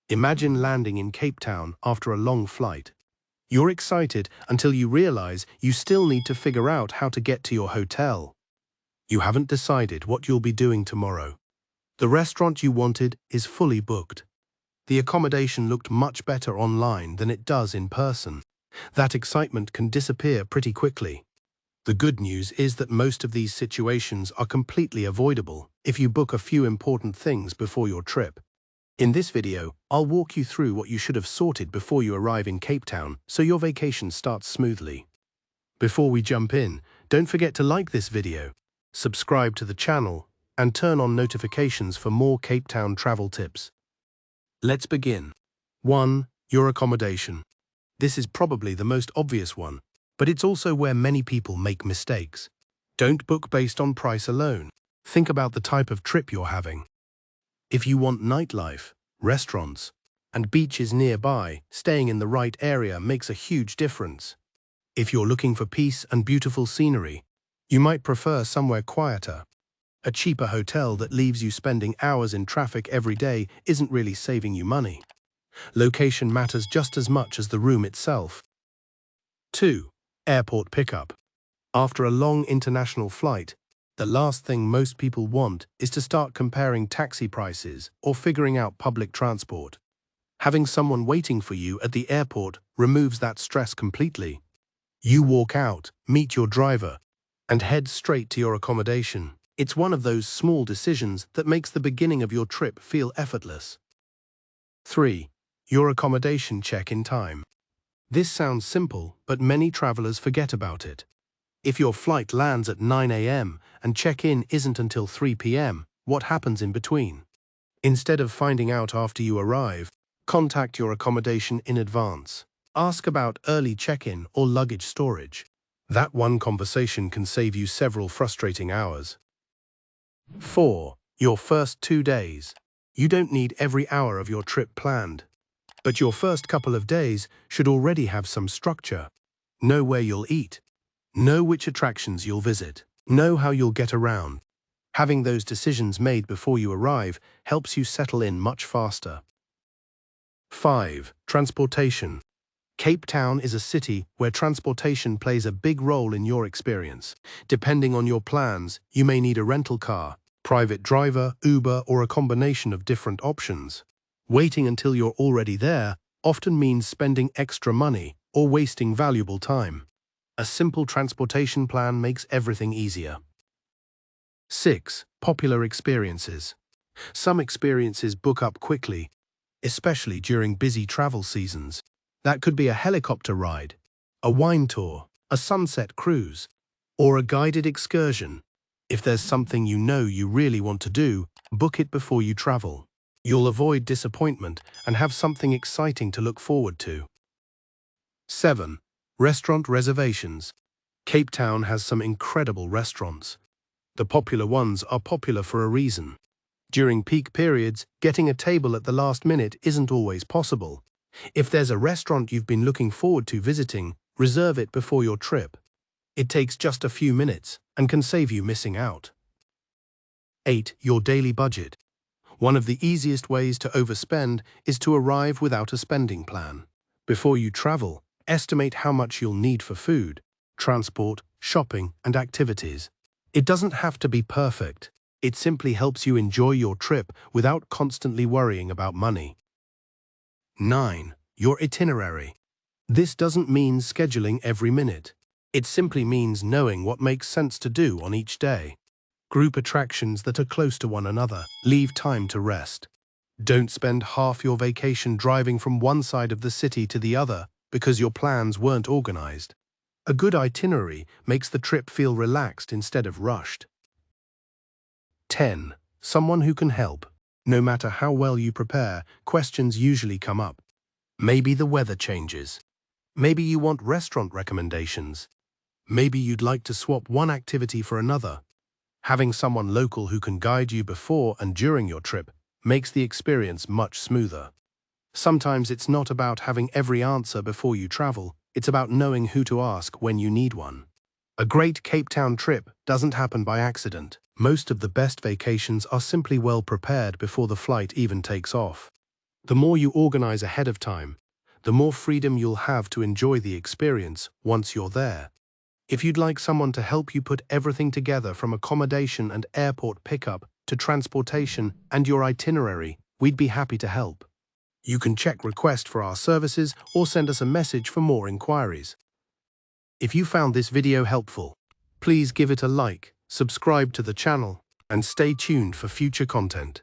Imagine landing in Cape Town after a long flight. You're excited until you realize you still need to figure out how to get to your hotel. You haven't decided what you'll be doing tomorrow. The restaurant you wanted is fully booked. The accommodation looked much better online than it does in person. That excitement can disappear pretty quickly. The good news is that most of these situations are completely avoidable if you book a few important things before your trip. In this video, I'll walk you through what you should have sorted before you arrive in Cape Town so your vacation starts smoothly. Before we jump in, don't forget to like this video, subscribe to the channel, and turn on notifications for more Cape Town travel tips. Let's begin. 1. Your accommodation. This is probably the most obvious one, but it's also where many people make mistakes. Don't book based on price alone. Think about the type of trip you're having. If you want nightlife, restaurants, and beaches nearby, staying in the right area makes a huge difference. If you're looking for peace and beautiful scenery, you might prefer somewhere quieter. A cheaper hotel that leaves you spending hours in traffic every day isn't really saving you money. Location matters just as much as the room itself. 2. Airport pickup. After a long international flight, the last thing most people want is to start comparing taxi prices or figuring out public transport. Having someone waiting for you at the airport removes that stress completely. You walk out, meet your driver, and head straight to your accommodation. It's one of those small decisions that makes the beginning of your trip feel effortless. 3. Your accommodation check-in time. This sounds simple, but many travelers forget about it. If your flight lands at 9 a.m. and check-in isn't until 3 p.m., what happens in between? Instead of finding out after you arrive, contact your accommodation in advance. Ask about early check-in or luggage storage. That one conversation can save you several frustrating hours. 4. Your first 2 days. You don't need every hour of your trip planned, but your first couple of days should already have some structure. Know where you'll eat. Know which attractions you'll visit. Know how you'll get around. Having those decisions made before you arrive helps you settle in much faster. 5. Transportation. Cape Town is a city where transportation plays a big role in your experience. Depending on your plans, you may need a rental car, private driver, Uber, or a combination of different options. Waiting until you're already there often means spending extra money or wasting valuable time. A simple transportation plan makes everything easier. 6. Popular experiences. Some experiences book up quickly, especially during busy travel seasons. That could be a helicopter ride, a wine tour, a sunset cruise, or a guided excursion. If there's something you know you really want to do, book it before you travel. You'll avoid disappointment and have something exciting to look forward to. 7. Restaurant reservations. Cape Town has some incredible restaurants. The popular ones are popular for a reason. During peak periods, getting a table at the last minute isn't always possible. If there's a restaurant you've been looking forward to visiting, reserve it before your trip. It takes just a few minutes and can save you missing out. 8. Your daily budget. One of the easiest ways to overspend is to arrive without a spending plan. Before you travel, estimate how much you'll need for food, transport, shopping, and activities. It doesn't have to be perfect. It simply helps you enjoy your trip without constantly worrying about money. 9. Your itinerary. This doesn't mean scheduling every minute. It simply means knowing what makes sense to do on each day. Group attractions that are close to one another. Leave time to rest. Don't spend half your vacation driving from one side of the city to the other because your plans weren't organized. A good itinerary makes the trip feel relaxed instead of rushed. 10. Someone who can help. No matter how well you prepare, questions usually come up. Maybe the weather changes. Maybe you want restaurant recommendations. Maybe you'd like to swap one activity for another. Having someone local who can guide you before and during your trip makes the experience much smoother. Sometimes it's not about having every answer before you travel, it's about knowing who to ask when you need one. A great Cape Town trip doesn't happen by accident. Most of the best vacations are simply well prepared before the flight even takes off. The more you organize ahead of time, the more freedom you'll have to enjoy the experience once you're there. If you'd like someone to help you put everything together from accommodation and airport pickup to transportation and your itinerary, we'd be happy to help. You can check request for our services or send us a message for more inquiries. If you found this video helpful, please give it a like, subscribe to the channel, and stay tuned for future content.